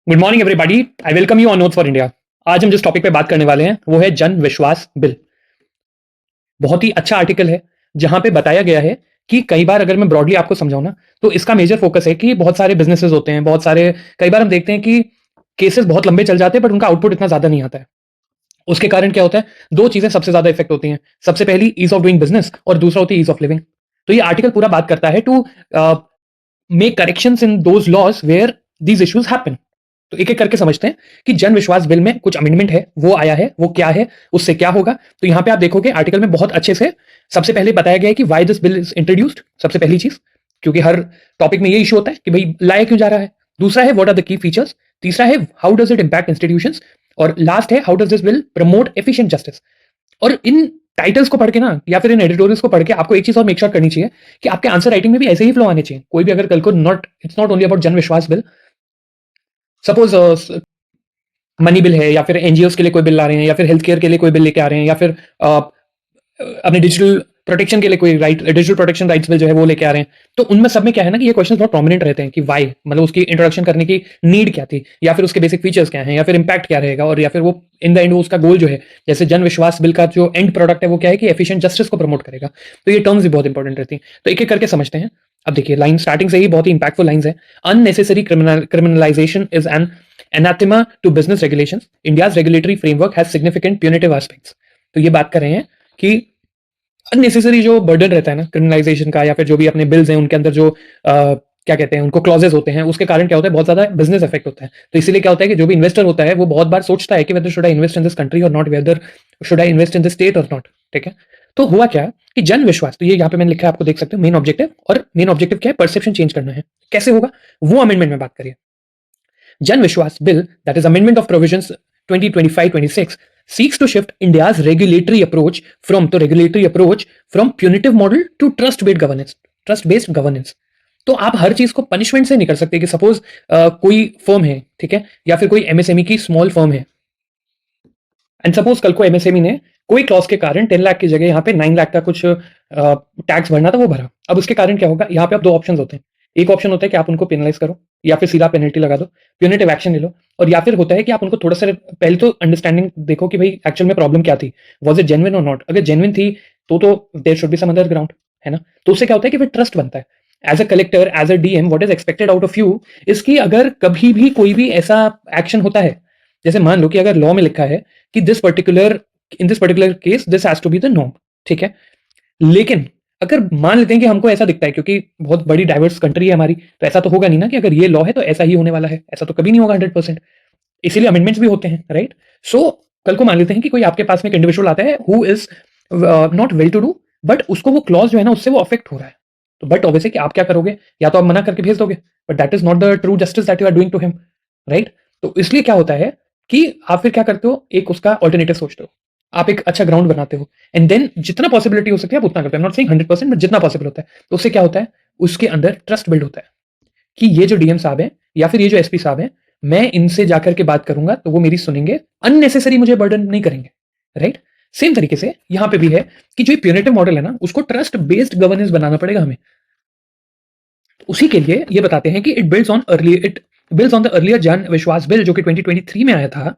Good morning everybody. I welcome you on notes for India. आज हम जिस topic पे बात करने वाले हैं वो है जन विश्वास बिल। बहुत ही अच्छा आर्टिकल है जहां पे बताया गया है कि कई बार अगर मैं ब्रॉडली आपको समझाऊं ना तो इसका मेजर फोकस है कि बहुत सारे बिजनेसेस होते हैं, बहुत सारे कई बार हम देखते हैं कि केसेस बहुत लंबे चल जाते हैं बट उनका आउटपुट इतना ज्यादा नहीं आता है। उसके कारण क्या होता है, दो चीजें सबसे ज्यादा इफेक्ट होती हैं। सबसे पहली ईज ऑफ डूइंग बिजनेस और दूसरा होती है ईज ऑफ लिविंग। तो ये आर्टिकल पूरा बात करता है to make corrections in those laws where these issues happen. तो एक एक करके समझते हैं कि जन विश्वास बिल में कुछ अमेंडमेंट है, वो आया है, वो क्या है, उससे क्या होगा। तो यहां पे आप देखोगे आर्टिकल में बहुत अच्छे से सबसे पहले बताया गया है कि why this bill is introduced. सबसे पहली चीज, क्योंकि हर टॉपिक में ये इशू होता है कि भाई लाया क्यों जा रहा है। दूसरा है what are the key features. तीसरा है how does it impact institutions. और लास्ट है how does this bill promote efficient justice. और इन टाइटल्स को पढ़ के ना या फिर इन एडिटोरियल्स को पढ़ के आपको एक चीज और मेक श्योर करनी चाहिए कि आपके आंसर राइटिंग में भी ऐसे ही फ्लो आने चाहिए। कोई भी अगर कल को not it's not only about Jan Vishwas bill. Suppose money bill है या फिर एनजीओ के लिए कोई बिल ला रहे हैं या फिर हेल्थ केयर के लिए कोई बिल लेके आ रहे हैं या फिर अपने डिजिटल प्रोटेक्शन के लिए कोई right digital protection rights bill जो है वो लेके आ रहे हैं। तो उनमें सब में क्या है ना कि ये क्वेश्चन बहुत प्रोमिनेंट रहते हैं कि वाई, मतलब उसकी इंट्रोडक्शन करने की नीड क्या थी या फिर उसके बेसिक फीचर्स क्या हैं या फिर इम्पैक्ट क्या रहेगा और या फिर वो इन द एंड उसका गोल जो है। जैसे जन विश्वास बिल का जो एंड प्रोडक्ट है वो क्या है कि एफिशिएंट जस्टिस को प्रमोट करेगा। तो ये टर्म्स भी बहुत इंपॉर्टेंट रहती हैं। तो एक एक करके समझते हैं। अब देखिए लाइन स्टार्टिंग से ही बहुत ही इंपैक्टफुल लाइंस है। Unnecessary criminalisation is an anathema to business regulations. India's regulatory framework has significant punitive aspects. तो ये बात कर रहे हैं कि अननेसेसरी जो बर्डन रहता है ना क्रिमिनलाइजेशन का या फिर जो भी अपने बिल्स हैं उनके अंदर जो क्या कहते हैं उनको क्लॉजेस होते हैं, उसके कारण क्या होता है बहुत ज्यादा बिजनेस इफेक्ट होता है। तो इसीलिए क्या होता है कि जो भी इन्वेस्टर होता है वो बहुत बार सोचता है कि whether should I invest in this country और not, whether should I invest in this state और नॉट। ठीक है। तो हुआ क्या कि जन विश्वास, तो ये यहाँ पे मैंने लिखा है, आपको देख सकते हो मेन ऑब्जेक्टिव। और मेन ऑब्जेक्टिव क्या है, परसेप्शन चेंज करना है। कैसे होगा वो अमेंडमेंट में बात करिए। Jan Vishwas Bill, that is Amendment of Provisions 2025-26, seeks to shift India's regulatory approach from punitive model to trust-based governance. Trust-based governance. तो आप हर चीज को पनिशमेंट से नहीं कर सकते कि सपोज कोई फर्म है, ठीक है, या फिर कोई एमएसएमई की स्मॉल फर्म है एंड सपोज कल को एमएसएमई ने कोई क्लॉज के कारण 10 लाख की जगह यहाँ पे 9 लाख का कुछ टैक्स भरना था, वो भरा। अब उसके कारण क्या होगा, यहाँ पे अब दो ऑप्शन होते हैं। एक ऑप्शन होता है कि आप उनको पेनलाइज करो या फिर सीधा पेनल्टी लगा दो, प्यूनिटिव एक्शन ले लो। और या फिर होता है कि आप उनको थोड़ा सा पहले तो अंडरस्टैंडिंग देखो कि भाई एक्चुअल में प्रॉब्लम क्या थी, वॉज इट जेन्युइन और नॉट। अगर जेन्युइन थी तो there should be some other ground, है ना। तो उससे क्या होता है कि फिर ट्रस्ट बनता है। As a collector, as a DM, what is expected out of you इसकी, अगर कभी भी कोई भी ऐसा एक्शन होता है, जैसे मान लो कि अगर लॉ में लिखा है कि in this particular case this has to be the norm, ठीक है। लेकिन अगर मान लेते हैं कि हमको ऐसा दिखता है, क्योंकि बहुत बड़ी डाइवर्स कंट्री है हमारी, तो ऐसा तो होगा नहीं ना कि अगर ये लॉ है तो ऐसा ही होने वाला है, ऐसा तो कभी नहीं होगा 100%। इसीलिए अमेंडमेंट्स भी होते हैं, राइट। सो कल को मान लेते हैं कि कोई आपके पास में एक इंडिविजुअल आता है who is not well to do, but उसको वो क्लॉज जो है ना उससे वो अफेक्ट हो रहा है। तो बट ऑब्वियसली कि आप क्या करोगे, या तो आप मना करके भेज दोगे, but that is not the true justice that you are doing to him, right. तो इसलिए क्या होता है कि आप फिर क्या करते हो, एक उसका ऑल्टरनेटिव सोचते हो, आप एक अच्छा ग्राउंड बनाते हो एंड देन जितना पॉसिबिलिटी हो सकती है आप उतना करते हो। नॉट सेइंग 100%, बट जितना पॉसिबल होता है। तो उससे क्या होता है, उसके अंदर ट्रस्ट बिल्ड होता है कि ये जो डीएम साहब हैं या फिर ये जो एसपी साहब हैं, मैं इनसे जाकर के बात करूंगा तो वो मेरी सुनेंगे, अननेसेसरी मुझे बर्डन नहीं करेंगे, राइट। सेम तरीके से यहां पे भी है कि जो प्यूनेटिव मॉडल है ना उसको ट्रस्ट बेस्ड गवर्नेंस बनाना पड़ेगा हमें। उसी के लिए ये बताते हैं कि it builds on the earlier जन विश्वास बिल जो कि 2023 में आया था।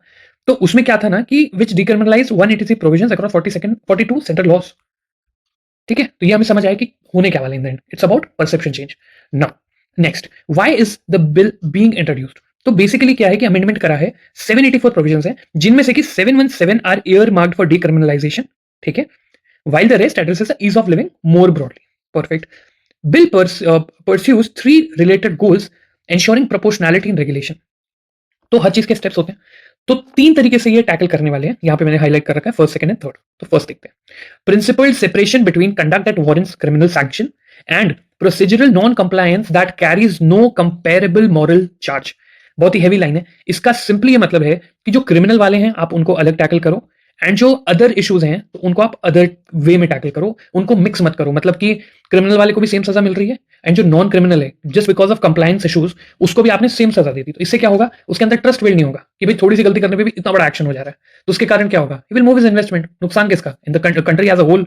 तो उसमें क्या था ना कि which decriminalize 183 provisions across 42 central laws. ठीक है। तो ये हमें समझ आया कि होने क्या वाला इन the and, it's about perception change. Now next, why is the bill being introduced. तो बेसिकली क्या है कि अमेंडमेंट करा है, 784 प्रोविजंस है जिनमें से कि 717 are earmarked for decriminalisation, ठीक है, while the rest addresses the ease of living more broadly. Perfect. Bill pursues three related goals, ensuring proportionality in regulation. तो हर चीज के स्टेप्स होते हैं। तो तीन तरीके से ये टैकल करने वाले हैं, यहां पे मैंने हाईलाइट कर रखा है, फर्स्ट, सेकंड एंड थर्ड। तो फर्स्ट देखते हैं, principled separation between conduct that warrants criminal sanction and procedural non compliance that carries no comparable moral charge. बहुत ही हैवी लाइन है। इसका सिंपली ये मतलब है कि जो क्रिमिनल वाले हैं आप उनको अलग टैकल करो एंड जो अदर इश्यूज हैं तो उनको आप अदर वे में टैकल करो, उनको मिक्स मत करो। मतलब कि क्रिमिनल वाले को भी सेम सजा मिल रही है एंड जो नॉन क्रिमिनल है just because of compliance issues उसको भी आपने सेम सजा दी थी। तो इससे क्या होगा, उसके अंदर ट्रस्ट बिल्ड नहीं होगा कि भाई थोड़ी सी गलती करने पे भी इतना बड़ा एक्शन हो जा रहा है। तो उसके कारण क्या होगा, he will move his investment. नुकसान किसका, in the country as a whole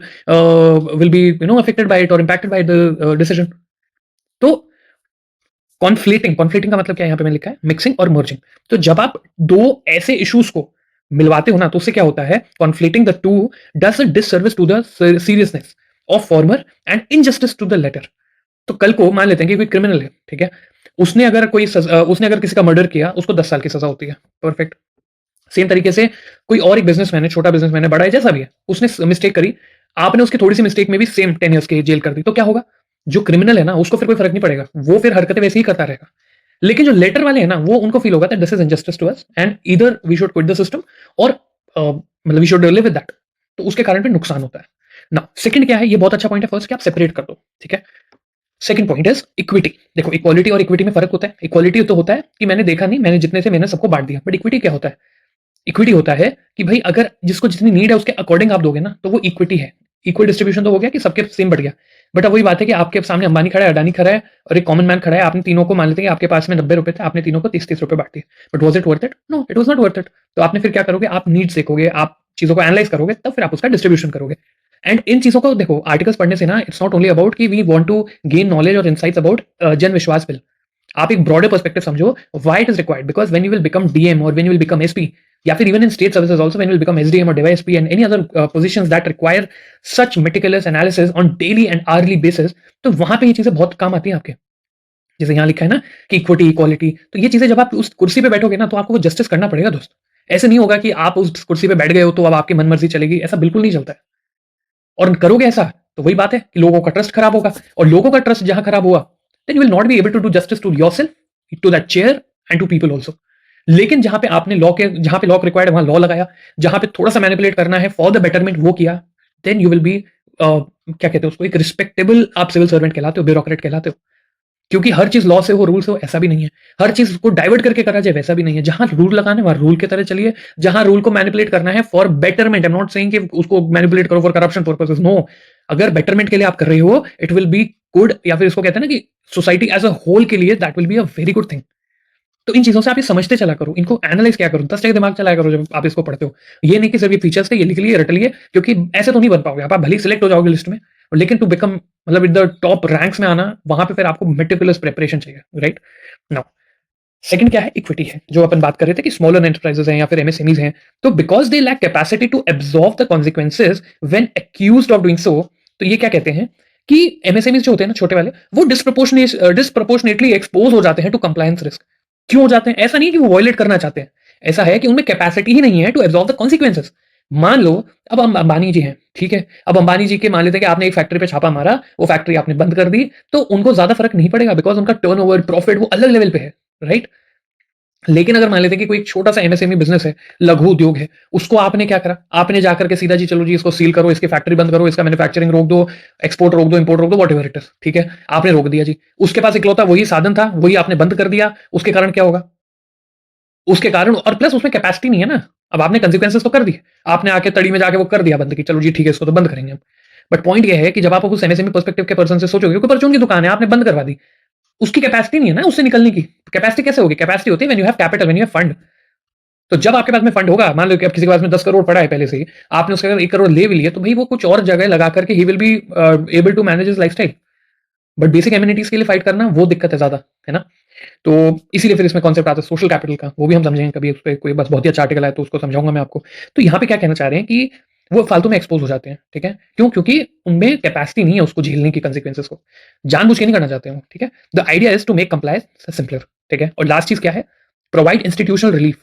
will be affected by it और इंपैक्टेड बाय द डिसीजन। तो कॉन्फ्लिक्टिंग का मतलब क्या है, यहाँ पे मैंने लिखा है मिक्सिंग और मर्जिंग। तो जब आप दो ऐसे इश्यूज को मिलवाते हो ना, तो उससे क्या होता है, conflicting the two does a disservice to the seriousness of former and injustice to the latter. तो कल को मान लेते हैं कि कोई क्रिमिनल है, ठीक है, उसने अगर किसी का मर्डर किया, उसको 10 साल की सजा होती है, परफेक्ट। सेम तरीके से कोई और एक बिजनेसमैन है, छोटा बिजनेसमैन है, बड़ा है, जैसा भी है, उसने मिस्टेक करी, आपने उसकी थोड़ी सी मिस्टेक में भी सेम 10 years की जेल कर दी, तो क्या होगा, जो क्रिमिनल है ना, उसको फिर कोई फर्क नहीं पड़ेगा, वो फिर हरकतें वैसे ही करता रहेगा। लेकिन जो लेटर वाले हैं ना, वो उनको फील होगा this is injustice to us and either we should quit the system, और मतलब we should live with that. तो उसके कारण फिर नुकसान होता है ना। सेकंड क्या है, ये बहुत अच्छा पॉइंट है, फर्स्ट कि आप सेपरेट कर दो, ठीक है। Second point is equity. देखो, इक्वालिटी और इक्विटी में फर्क होता है। इक्वालिटी तो होता है कि मैंने देखा नहीं, मैंने जितने से मैंने सबको बांट दिया, बट इक्विटी क्या होता है, इक्विटी होता है कि भाई अगर जिसको जितनी नीड है उसके अकॉर्डिंग आप दोगे ना, तो वो इक्विटी है। इक्वल डिस्ट्रीब्यूशन तो हो गया कि सबके सेम बढ़ गया, बट अब वही बात है कि आपके सामने अंबानी खड़ा है, अडानी खड़ा है, और एक कॉमन मैन खड़ा है, आपने तीनों को मान लेते हैं कि आपके पास में 90 रुपए थे, आपने तीनों को 30-30 रुपए बांट दिए, but was it worth it? No, it was not worth it. तो आपने फिर क्या करोगे, आप नीड्स देखोगे, आप चीजों को एनालाइज करोगे, तब फिर आप उसका डिस्ट्रीब्यूशन करोगे। एंड इन चीजों को देखो, आर्टिकल्स पढ़ने से ना, इट्स नॉट ओनली अबाउट कि we want to gain knowledge और insights about Jan Vishwas bill. आप एक ब्रॉडर पर्सपेक्टिव समझो, why it is required, because when you will become DM और when you will become SP, या फिर even in state services also, when you will become SDM और DYSP and any other positions that require such meticulous analysis on daily and hourly basis, तो वहां पे ये चीजें बहुत काम आती हैं आपके। जैसे यहाँ लिखा है ना कि इक्विटी, इक्वालिटी, तो ये चीजें जब आप उस कुर्सी पे बैठोगे ना, तो आपको वो जस्टिस करना पड़ेगा दोस्त। ऐसे नहीं होगा कि आप उस कुर्सी पे बैठ गए हो तो अब आपकी मनमर्जी चलेगी, ऐसा बिल्कुल नहीं चलता है। और करोगे ऐसा, तो वही बात है कि लोगों का ट्रस्ट खराब होगा, और लोगों का ट्रस्ट जहां खराब हुआ, then you will not be able to do justice to yourself, to that chair and to people also. लेकिन जहां पे लॉ रिक्वायर्ड वहां लॉ लगाया, जहां पे थोड़ा सा मैनिपुलेट करना है फॉर द बेटरमेंट वो किया, देन यू विल बी क्या कहते हैं उसको, एक रिस्पेक्टेबल आप सिविल सर्वेंट कहलाते हो, ब्यूरोक्रेट कहलाते हो। क्योंकि हर चीज लॉ से हो, रूल से हो, ऐसा भी नहीं है। हर चीज को डाइवर्ट करके करा जाए, वैसा भी नहीं है। जहां रूल लगाना है वहां रूल की तरह चलिए, जहां रूल को मैनिपुलेट करना है for betterment, I am not saying कि उसको मैनिपुलेट करो फॉर करप्शन पर्पसेस, नो। अगर बेटरमेंट के लिए आप कर रहे हो, इट विल बी गुड, या फिर इसको कहते हैं ना कि सोसाइटी एज अ होल के लिए that will be a very good thing. तो इन चीजों से आप ये समझते चला करो, इनको एनालाइज क्या करो, 10 जगह दिमाग चलाया करो जब आप इसको पढ़ते हो। ये नहीं कि सिर्फ ये फीचर्स थे, ये लिख लिए, रट लिए, क्योंकि ऐसे तो नहीं बन पाओगे आप भले ही सिलेक्ट हो जाओगे लिस्ट में, लेकिन टू बिकम, मतलब इन द टॉप रैंक्स में आना, वहां पे फिर आपको मेटिकुलस प्रिपरेशन चाहिए, राइट। नाउ सेकंड क्या है, इक्विटी है, जो अपन बात कर रहे थे कि स्मॉलर एंटरप्राइजेस हैं या फिर एमएसएमईज हैं, तो because they lack capacity to absorb the consequences when accused of doing so. तो ये क्या कहते हैं कि एमएसएमईज जो होते हैं ना, छोटे वाले, वो डिस्प्रोपोर्शनेटली एक्सपोज हो जाते हैं टू कंप्लायंस रिस्क। क्यों हो जाते हैं? ऐसा नहीं कि वो वॉयलेट करना चाहते हैं, ऐसा है कि उनमें कैपेसिटी ही नहीं है टू एब्जॉर्व द कॉन्सिक्वेंसेज। मान लो अब हम अंबानी जी हैं, ठीक है, अब अंबानी जी के मान लेते हैं कि आपने एक फैक्ट्री पे छापा मारा, वो फैक्ट्री आपने बंद कर दी, तो उनको ज्यादा फर्क नहीं पड़ेगा, बिकॉज उनका टर्नओवर, प्रॉफिट वो अलग लेवल पे है, राइट। लेकिन अगर मान लेते हैं कि कोई एक छोटा सा एमएसएमई बिजनेस है, लघु उद्योग है, उसको आपने क्या करा, आपने जाकर के सीधा जी चलो जी इसको सील करो, इसकी फैक्ट्री बंद करो, इसका मैन्युफैक्चरिंग रोक दो, एक्सपोर्ट रोक दो, इंपोर्ट रोक दो, वॉट एवर इट इज, ठीक है, आपने रोक दिया जी। उसके पास इकलौता वही साधन था, वही आपने बंद कर दिया, उसके कारण क्या होगा, उसके कारण, और प्लस उसमें कैपेसिटी नहीं है ना। अब आपने कंसिक्वेंसेस तो कर दिए, आपने आके तड़ी में जाके वो कर दिया बंद की, चलो जी ठीक है इसको तो बंद करेंगे हम। बट पॉइंट ये है कि जब आप उस एमएसएमई पर्सपेक्टिव के पर्सन से सोचोगे, क्योंकि परचून की दुकान है, आपने बंद करवा दी, उसकी कैपेसिटी नहीं है ना उससे निकलने की। कैपेसिटी कैसे होगी? कैपेसिटी होती है when you have capital, when you have fund. तो जब आपके पास में फंड होगा, मान लो कि अब किसी के पास में 10 करोड़ पड़ा है पहले से ही, आपने उसके अगर 1 करोड़ ले भी लिए, तो भाई वो कुछ और जगह लगा करके he will be able to manage his lifestyle. But basic amenities के लिए फाइट करना, वो दिक्कत है ज्यादा, है ना। तो इसीलिए फिर इसमें कॉन्सेप्ट आता है सोशल कैपिटल का, वो भी हम समझेंगे कभी, उस पर कोई बस बहुत ही अच्छा आर्टिकल है तो उसको समझाऊंगा मैं आपको। तो यहाँ पे क्या कहना चाह रहे हैं कि वो फालतू में एक्सपोज हो जाते हैं, ठीक है, क्यों? क्योंकि उनमें कैपेसिटी नहीं है उसको झेलने की, कंसिक्वेंसेस को जानबूझ के नहीं करना चाहते हो, ठीक है। The idea is to make compliance simpler, ठीक है। और लास्ट चीज क्या है, प्रोवाइड इंस्टीट्यूशनल रिलीफ।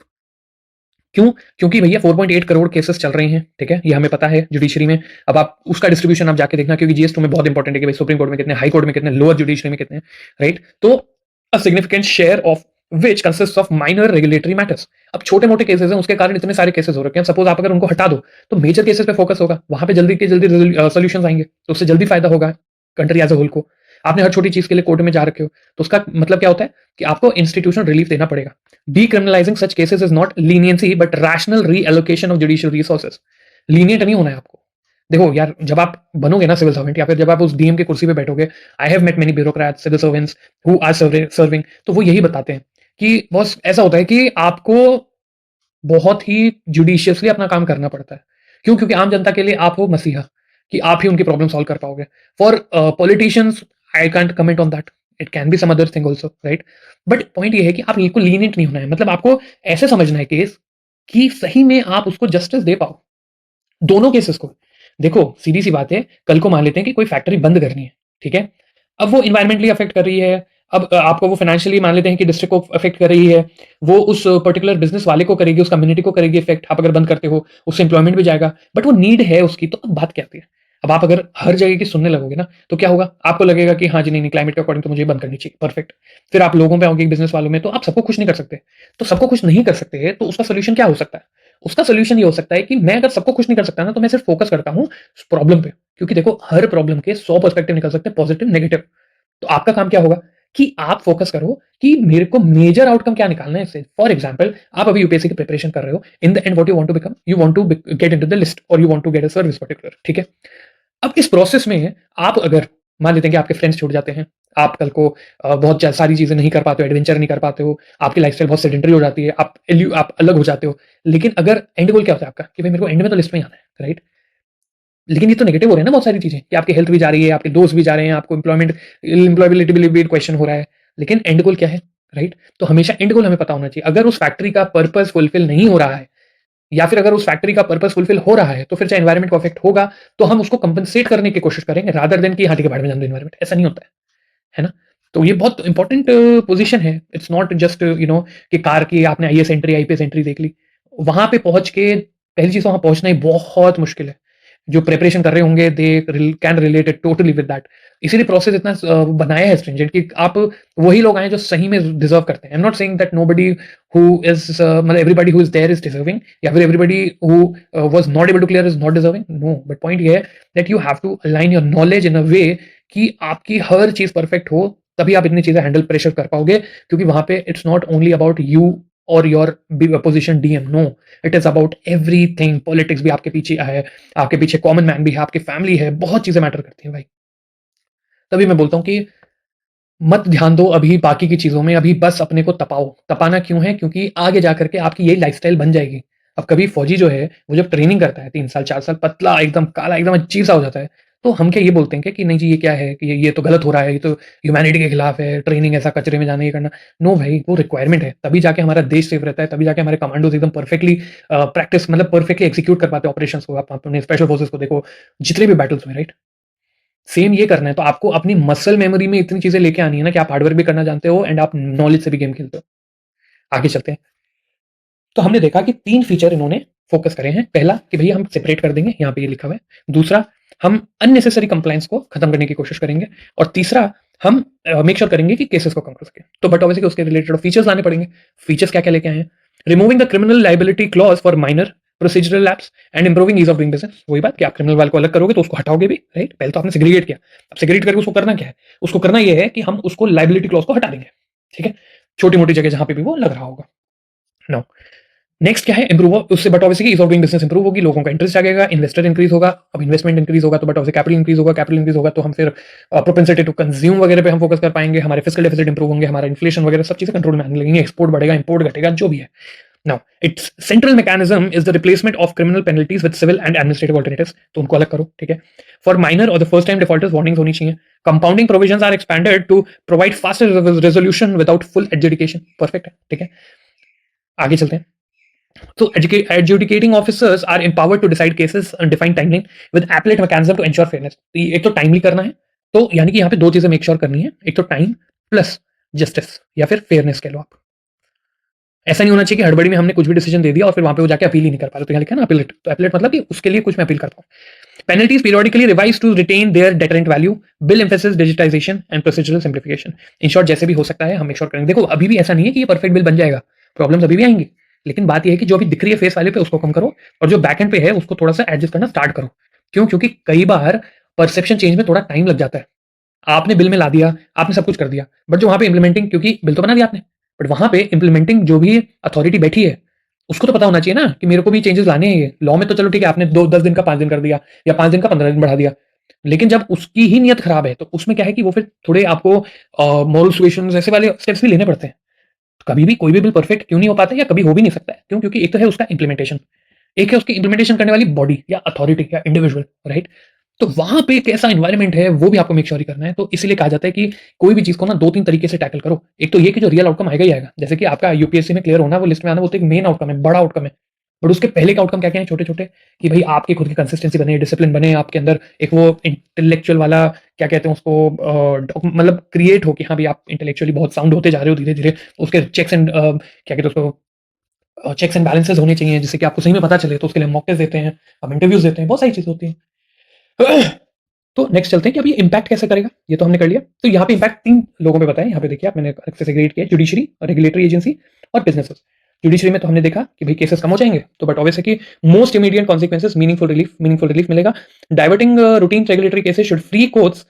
क्यों? क्योंकि भैया 4.8 करोड़ केसेस चल रहे हैं, ठीक है, ये हमें पता है जुडिशरी में। अब आप उसका डिस्ट्रीब्यूशन आप जाके देखना, क्योंकि जीएस में बहुत इंपॉर्टेंट है कि भाई सुप्रीम कोर्ट में कितने, हाई कोर्ट में कितने, लोअर जुडिशरी में कितने, राइट। तो a significant share of which consist of minor regulatory matters. अब छोटे मोटे केसेस हैं, उसके कारण इतने सारे केसेस हो रखे हैं। सपोज आप अगर उनको हटा दो, तो मेजर केसेस पे फोकस होगा, वहां पे जल्दी के जल्दी सोल्यूशन आएंगे, तो उससे जल्दी फायदा होगा कंट्री एज अ होल को। आपने हर छोटी चीज के लिए कोर्ट में जा रखे हो, तो उसका मतलब क्या होता है कि आपको इंस्टीट्यूशनल रिलीफ देना पड़ेगा। Decriminalizing such cases is not leniency but rational reallocation of judicial resources. Lenient नहीं होना है आपको। देखो यार, जब आप बनोगे ना सिविल सर्वेंट, या फिर जब आप उस डीएम की कुर्सी पे बैठोगे, I have met many bureaucrats, civil servants who are serving, तो वो यही बताते हैं कि बॉस ऐसा होता है कि आपको बहुत ही जुडिशियसली अपना काम करना पड़ता है। क्यों? क्योंकि आम जनता के लिए आप हो मसीहा, कि आप ही उनकी प्रॉब्लम सॉल्व कर पाओगे। For politicians, I can't comment on that, it can be some other thing also, right? But point ये है कि आप बिल्कुल लीनियंट नहीं होना है, मतलब आपको ऐसे समझना है केस कि सही में आप उसको जस्टिस दे पाओ दोनों केसेस को। देखो सीधी सी बात है, कल को मान लेते हैं कि कोई फैक्ट्री बंद करनी है, ठीक है? अब वो इन्वायरमेंटली अफेक्ट कर रही है, अब आपको वो फाइनेंशियली मान लेते हैं कि डिस्ट्रिक्ट को अफेक्ट कर रही है, वो उस पर्टिकुलर बिजनेस वाले को करेगी, उस कम्युनिटी को करेगी इफेक्ट, आप अगर बंद करते हो उससे एम्प्लॉयमेंट भी जाएगा, बट वो नीड है उसकी, तो अब बात क्या आती है? अब आप अगर हर जगह की सुनने लगोगे ना, तो क्या होगा? आपको लगेगा कि हाँ जी, नहीं क्लाइमेट के अकॉर्डिंग तो मुझे बंद करनी चाहिए, परफेक्ट। फिर आप लोगों पे आओगे, बिजनेस वालों में, तो आप सबको खुश नहीं कर सकते। तो सबको खुश नहीं कर सकते, तो उसका सोल्यूशन क्या हो सकता है? उसका सोल्यूशन ये हो सकता है कि मैं अगर सबको खुश नहीं कर सकता ना, तो मैं सिर्फ फोकस करता हूँ प्रॉब्लम पे, क्योंकि देखो हर प्रॉब्लम के 100 पर्सपेक्टिव निकल सकते हैं, पॉजिटिव नेगेटिव। तो आपका काम क्या होगा कि आप फोकस करो कि मेरे को मेजर आउटकम क्या निकालना है इससे। फॉर एग्जांपल, आप अभी यूपीएससी की प्रिपरेशन कर रहे हो, in the end what you want to become, you want to get into the list और you want to get a service particular, ठीक है? अब इस प्रोसेस में आप अगर मान लेते हैं कि आपके फ्रेंड्स छूट जाते हैं, आप कल को बहुत सारी चीजें नहीं कर पाते हो, एडवेंचर नहीं कर पाते हो, आपकी लाइफस्टाइल बहुत सेडेंटरी हो जाती है, आप अलग हो जाते हो। लेकिन अगर एंड गोल क्या होता है आपका कि भाई मेरे को एंड में तो लिस्ट में ही आना है, राइट? लेकिन ये तो नेगेटिव हो रहे हैं ना बहुत सारी चीजें, कि आपकी हेल्थ भी जा रही है, आपके दोस्त भी जा रहे हैं, आपको एम्प्लॉयबिलिटी भी क्वेश्चन हो रहा है। लेकिन एंड गोल क्या है, राइट? तो हमेशा एंड गोल हमें पता होना चाहिए। अगर उस फैक्ट्री का पर्पस फुलफिल नहीं हो रहा है, या फिर अगर उस फैक्ट्री का पर्पस फुलफिल हो रहा है, तो फिर चाहे एनवायरमेंट को अफेक्ट होगा, तो हम उसको कंपनसेट करने की कोशिश करेंगे, रादर देन कि हाँ ठीक है, भाड़ में जाने दो एनवायरमेंट। ऐसा नहीं होता है ना? तो ये बहुत इंपॉर्टेंट पोजीशन है। इट्स नॉट जस्ट कि कार की आपने आईएएस एंट्री, आईपीएस एंट्री देख ली, वहां पे पहुंच के पहली चीज, वहां पहुंचना ही बहुत मुश्किल है। जो प्रिपरेशन कर रहे होंगे they can relate it totally with that. इसीलिए प्रोसेस इतना बनाया है स्ट्रिंजेंट कि आप वही लोग आए जो सही में डिजर्व करते हैं। I am not saying that nobody who is मतलब everybody who is there is deserving, या फिर everybody who was not able to clear is not deserving, no. But point ये है that you have to align your knowledge in a way कि आपकी हर चीज perfect हो, तभी आप इतनी चीजें हैंडल प्रेशर कर पाओगे। क्योंकि वहां पे it's not only about you और your position DM, no, it is about everything. Politics भी आपके पीछे है, आपके पीछे कॉमन मैन भी है, आपकी फैमिली है, बहुत चीजें मैटर करती हैं भाई। तभी मैं बोलता हूँ कि मत ध्यान दो अभी बाकी की चीजों में, अभी बस अपने को तपाओ। तपाना क्यों है? क्योंकि आगे जाकर के आपकी यही लाइफस्टाइल बन जाएगी। अब कभी फौजी जो है वो जब ट्रेनिंग करता है 3 साल 4 साल, पतला एकदम काला एकदम अजीब सा हो जाता है, तो हम क्या ये बोलते हैं कि नहीं जी ये क्या है, कि ये तो गलत हो रहा है, ये तो ह्यूमैनिटी के खिलाफ है, ट्रेनिंग ऐसा कचरे में जाना ये करना। नो भाई, वो रिक्वायरमेंट है, तभी जाके हमारा देश सेफ रहता है, तभी जाके हमारे कमांडोज एकदम परफेक्टली प्रैक्टिस मतलब परफेक्टली एग्जीक्यूट कर पाते हैं ऑपरेशन को। आप अपने स्पेशल फोर्सेस को देखो, जितने भी बैटल्स में, राइट? सेम ये करना है, तो आपको अपनी मसल मेमोरी में इतनी चीजें लेके आनी है ना कि आप हार्डवर्क भी करना जानते हो एंड आप नॉलेज से भी गेम खेलते हो। आगे चलते हैं। तो हमने देखा कि 3 फीचर इन्होंने फोकस करे हैं। पहला कि भैया हम सेपरेट कर देंगे, यहाँ पे ये लिखा हुआ है। दूसरा, हम अननेसेसरी कंप्लायंस को खत्म करने की कोशिश करेंगे। और तीसरा, हम मेक श्योर करेंगे कि केसेस को कम कर सके। तो बट ऑब्वियसली उसके रिलेटेड फीचर्स लाने पड़ेंगे। फीचर्स क्या क्या लेके आए हैं? Removing the criminal liability clause for minor procedural lapse and improving ease of doing business. वही बात कि आप क्रिमिनल वाले को अलग करोगे तो उसको हटाओगे भी, राइट? पहले तो आपने सेग्रीगेट किया, अब सेग्रीगेट करके उसको करना क्या है? उसको करना ये है कि हम उसको लाइबिलिटी क्लॉज को हटा देंगे, ठीक है? छोटी मोटी जगह जहां पे भी वो लग रहा होगा। नाउ नेक्स्ट क्या है? इंप्रूव उससे but obviously ease of doing business improve होगी, लोगों का इंटरेस्ट जाएगा, इन्वेस्टर इंक्रीज होगा। अब इन्वेस्टमेंट इंक्रीज होगा तो बट ऑब्वियसली कैपिटल इंक्रीज होगा, कैपिटल इंक्रीज होगा तो हम फिर प्रोपेंसिटी टू कंज्यूम वगैरह पे हम फोकस कर पाएंगे, हमारे फिस्कल डेफिसिट इंप्रूव होंगे, हमारा इन्फ्लेशन वगैरह सब चीजें कंट्रोल में आने लगेंगे, एक्सपोर्ट बढ़ेगा, इंपोर्ट घटेगा, जो भी है। Now, its central mechanism is the replacement of criminal penalties with civil and administrative alternatives. तो उनको अलग करो, ठीक है? For minor or the first time defaulters warnings होनी चाहिए. Compounding provisions are expanded to provide faster resolution without full adjudication. Perfect है, ठीक है? आगे चलते हैं। So adjudicating officers are empowered to decide cases on defined timeline with appellate mechanism to ensure fairness. एक तो टाइमली करना है, तो यानी कि यहाँ पे 2 चीजें मेक श्योर करनी है, एक तो टाइम प्लस जस्टिस या फिर फेयरनेस कह लो आप। ऐसा नहीं होना चाहिए कि हड़बड़ी में हमने कुछ भी डिसीजन दे दिया और फिर वहां पे वो जाके अपील ही नहीं कर पा रहे। तो यहाँ लिखा है ना अपीलेट, तो अपीलेट मतलब कि उसके लिए कुछ मैं अपील करता हूँ। Penalties periodically revise to retain their deterrent value, bill emphasis, digitisation and procedural simplification. In short जैसे भी हो सकता है हम मेक श्योर करेंगे। देखो अभी भी ऐसा नहीं है कि ये परफेक्ट बिल बन जाएगा, प्रॉब्लम्स अभी भी आएंगी, लेकिन बात यह है कि जो अभी दिख रही है फेस वाले पे उसको कम करो और जो बैक एंड पे है उसको थोड़ा सा एडजस्ट करना स्टार्ट करो। क्यों? क्योंकि कई बार परसेप्शन चेंज में थोड़ा टाइम लग जाता है। आपने बिल में ला दिया, आपने सब कुछ कर दिया, बट जो वहां पे इंप्लीमेंटिंग, क्योंकि बिल तो बना दिया आपने, बट वहां पे इंप्लीमेंटिंग जो भी अथॉरिटी बैठी है उसको तो पता होना चाहिए ना कि मेरे को भी चेंजेस लाने हैं। ये लॉ में तो चलो ठीक है, आपने 10 दिन का 5 दिन कर दिया या 5 दिन का 15 दिन बढ़ा दिया, लेकिन जब उसकी ही नियत खराब है तो उसमें क्या है कि वो फिर थोड़े आपको मॉरल सुएशन ऐसे वाले स्टेप्स भी लेने पड़ते हैं। तो कभी भी कोई भी बिल परफेक्ट क्यों नहीं हो पाता या कभी हो भी नहीं सकता है? क्यों? क्योंकि एक तो है उसका इंप्लीमेंटेशन, एक है उसकी इंप्लीमेंटेशन करने वाली बॉडी या अथॉरिटी या इंडिविजुअल, राइट? तो वहां पे कैसा एनवायरनमेंट है वो भी आपको मेक श्योर ही करना है। तो इसीलिए कहा जाता है कि कोई भी चीज को ना 2-3 तरीके से टैकल करो। एक तो ये कि जो रियल आउटकम आएगा ही आएगा, जैसे कि आपका यूपीएससी में क्लियर होना, वो लिस्ट में आना, वो तो एक मेन आउटकम है, बड़ा आउटकम है। बट उसके पहले का आउटकम क्या क्या है, छोटे छोटे, कि भाई आपकी खुद की कंसिस्टेंसी बने, डिसिप्लिन बने, आपके अंदर एक वो इंटेलेक्चुअल वाला क्या कहते हैं उसको, मतलब क्रिएट हो कि हाँ भाई आप इंटेलेक्चुअली बहुत साउंड होते जा रहे हो धीरे धीरे। उसके चेक्स एंड क्या कहते हैं उसको, चेक्स एंड बैलेंसेस होने चाहिए, जिससे कि आपको सही में पता चले। तो उसके लिए मॉक टेस्ट देते हैं, हम इंटरव्यूज देते हैं, बहुत सारी चीजें होती हैं। तो नेक्स्ट चलते हैं कि अब ये इम्पैक्ट कैसे करेगा, ये तो हमने कर लिया। तो यहाँ पे इम्पैक्ट 3 लोगों पे बताया, यहाँ पे देखिए आप, मैंने अलग से सेग्रीगेट किया, जुडिशरी, रेगुलेटरी एजेंसी और बिजनेसेस। जुडिशरी में तो हमने देखा कि भाई केसेस कम हो जाएंगे, तो बट ऑब्वियस है कि most immediate consequences, meaningful relief मिलेगा। Diverting routine regulatory cases should free courts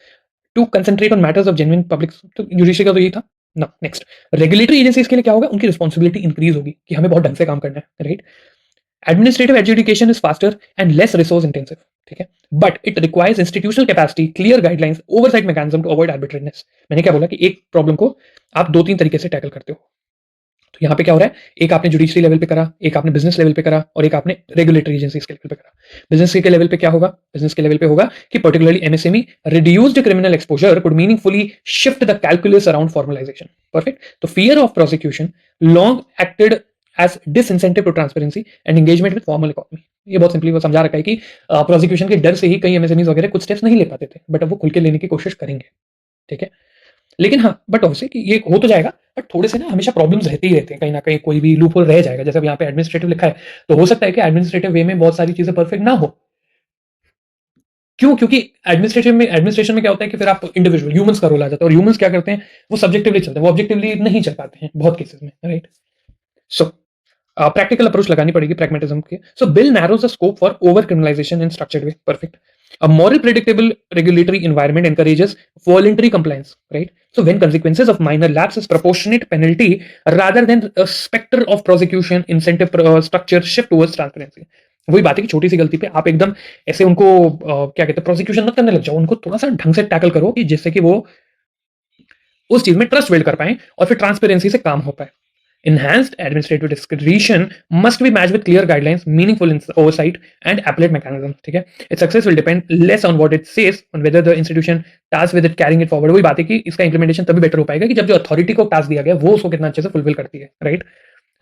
to concentrate on matters of genuine public. तो जुडिशरी का तो यही था ना। नेक्स्ट, रेगुलेटरी एजेंसीज के लिए क्या होगा, उनकी रिस्पॉन्सिबिलिटी इंक्रीज होगी कि हमें बहुत ढंग से काम करना है, right. Administrative adjudication is faster and less resource intensive, ठीक है, but it requires institutional capacity, clear guidelines, oversight mechanism to avoid arbitrariness. मैंने क्या बोला कि एक प्रॉब्लम को आप 2-3 तरीके से टैकल करते हो। तो यहाँ पे क्या हो रहा है, एक आपने जुडिशरी लेवल पे करा, एक आपने बिजनेस लेवल पे करा, और एक आपने रेगुलेटरी एजेंसीज के लेवल पे करा। बिजनेस के लेवल पे क्या होगा, बिजनेस के लेवल पे होगा कि particularly MSME reduced criminal exposure could meaningfully shift the calculus around formalization. Perfect. तो fear of prosecution long acted as disincentive to transparency and engagement with formal economy. ये बहुत सिंपली वो समझा रखा है कि प्रोसिक्यूशन के डर से ही कई एमएसएमईज वगैरह कुछ स्टेप्स नहीं ले पाते थे, बट अब वो खुल के लेने की कोशिश करेंगे, ठीक है। लेकिन हाँ, बट ऑब्वियसली कि ये हो तो जाएगा, बट थोड़े से ना हमेशा प्रॉब्लम्स रहते ही रहते हैं, कहीं ना कहीं कोई भी लूप होल रह जाएगा। जैसे अब यहाँ पे एडमिनिस्ट्रेटिव लिखा है, तो हो सकता है कि एडमिनिस्ट्रेटिव वे में बहुत सारी चीजें परफेक्ट ना हो। क्यों? क्योंकि एडमिनिस्ट्रेशन में क्या होता है कि फिर आप इंडिविजुअल ह्यूमंस का रोल आ जाता है, और ह्यूमंस क्या करते हैं, वो सब्जेक्टिवली चलते हैं, वो ऑब्जेक्टिवली नहीं चल पाते हैं बहुत केसेस में, राइट। सो प्रैक्टिकल अप्रोच लगानी पड़ेगी, प्रैग्मेटिज्म के। So bill narrows the scope for over criminalization in structured way. Perfect. A moral predictable regulatory environment encourages voluntary compliance, right? So when consequences of minor lapse is proportionate penalty rather than a specter of prosecution, incentive structure shift towards transparency. वही बात है कि छोटी सी गलती पे आप एकदम ऐसे उनको क्या कहते हैं, प्रोसिक्यूशन मत करने लग जाओ, उनको थोड़ा सा ढंग से टैकल करो कि जिससे कि वो उस चीज में ट्रस्ट बिल्ड कर पाए और फिर ट्रांसपेरेंसी से काम हो पाए। Enhanced administrative discretion must be matched with clear guidelines, meaningful oversight, and appellate mechanisms. ठीक है, its success will depend less on what it says, on whether the institution tasked with it carrying it forward. वही बात है कि इसका implementation तभी better हो पाएगा कि जब जो अथॉरिटी को टास्क दिया गया वो उसको कितना अच्छे से फुलफिल करती है, राइट।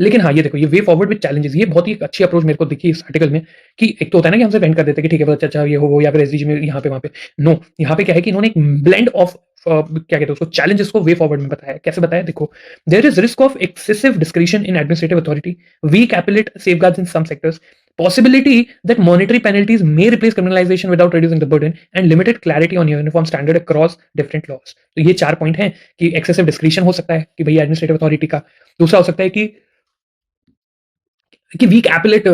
लेकिन हाँ, ये देखो, ये वे फॉरवर्ड विद चैलेंजेस, ये बहुत ही अच्छी अप्रोच मेरे को दिखी इस आर्टिकल में। कि एक तो होता है ना कि हमसे वेंट कर देते हैं कि ठीक है अच्छा ये हो, या फिर एसडीजी में यहाँ पे वहाँ पे। नो, यहाँ पे क्या है कि इन्होंने एक ब्लेंड ऑफ क्या कहते हैं उसको, चैलेंजेस को वे फॉरवर्ड में बताया। कैसे बताया, देखो, there is risk of excessive discretion in administrative authority, weak appellate safeguards in some sectors, possibility that monetary penalties may replace criminalization without reducing the burden, and limited clarity on uniform standard across different laws. तो ये 4 point हैं कि excessive discretion हो सकता है कि भैया administrative authority का। दूसरा हो सकता है कि वीक एपिलेट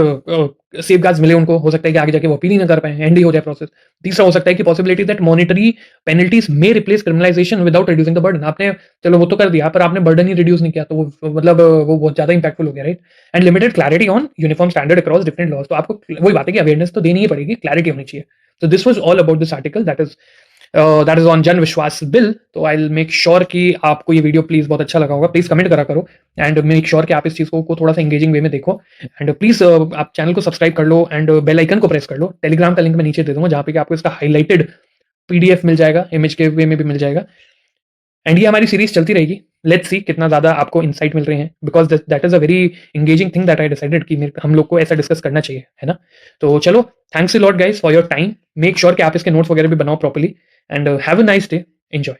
सेफगार्ड्स मिले उनको, हो सकता है कि आगे जाके वो अपील ही ना कर पाए, एंड ही हो जाए प्रोसेस। तीसरा हो सकता है कि पॉसिबिलिटी दैट मॉनिटरी पेनल्टीज में replace criminalisation without reducing the burden. आपने चलो वो तो कर दिया, पर आपने बर्डन ही रिड्यूस नहीं किया, तो वो मतलब वो बहुत ज्यादा इंपैक्टफुल हो गया, right. And limited clarity on uniform standard across different laws. तो आपको वही बात है कि अवेयरनेस तो देनी ही पड़ेगी, क्लैरिटी होनी चाहिए। So this was all about this article that is on जन विश्वास बिल। तो आई विल मेक श्योर कि आपको ये वीडियो प्लीज बहुत अच्छा लगा होगा, प्लीज कमेंट करा करो, एंड मेक श्योर कि आप इस चीज को थोड़ा सा एंगेजिंग वे में देखो, एंड प्लीज आप चैनल को सब्सक्राइब कर लो एंड बेल आइकन को प्रेस कर लो। टेलीग्राम का लिंक मैं नीचे दे दूंगा, जहाँ पे कि आपको इसका हाईलाइटेड पीडीएफ मिल जाएगा, इमेज के वे में भी मिल जाएगा, एंड ये हमारी सीरीज चलती रहेगी। लेट्स सी कितना ज्यादा आपको इनसाइट मिल रहे हैं, because that is a very engaging thing that I decided कि हम लोग को ऐसा डिस्कस करना चाहिए, है ना। तो चलो, thanks a lot guys for your time. Make sure कि आप इसके नोट्स वगैरह भी बनाओ properly, and have a nice day, enjoy.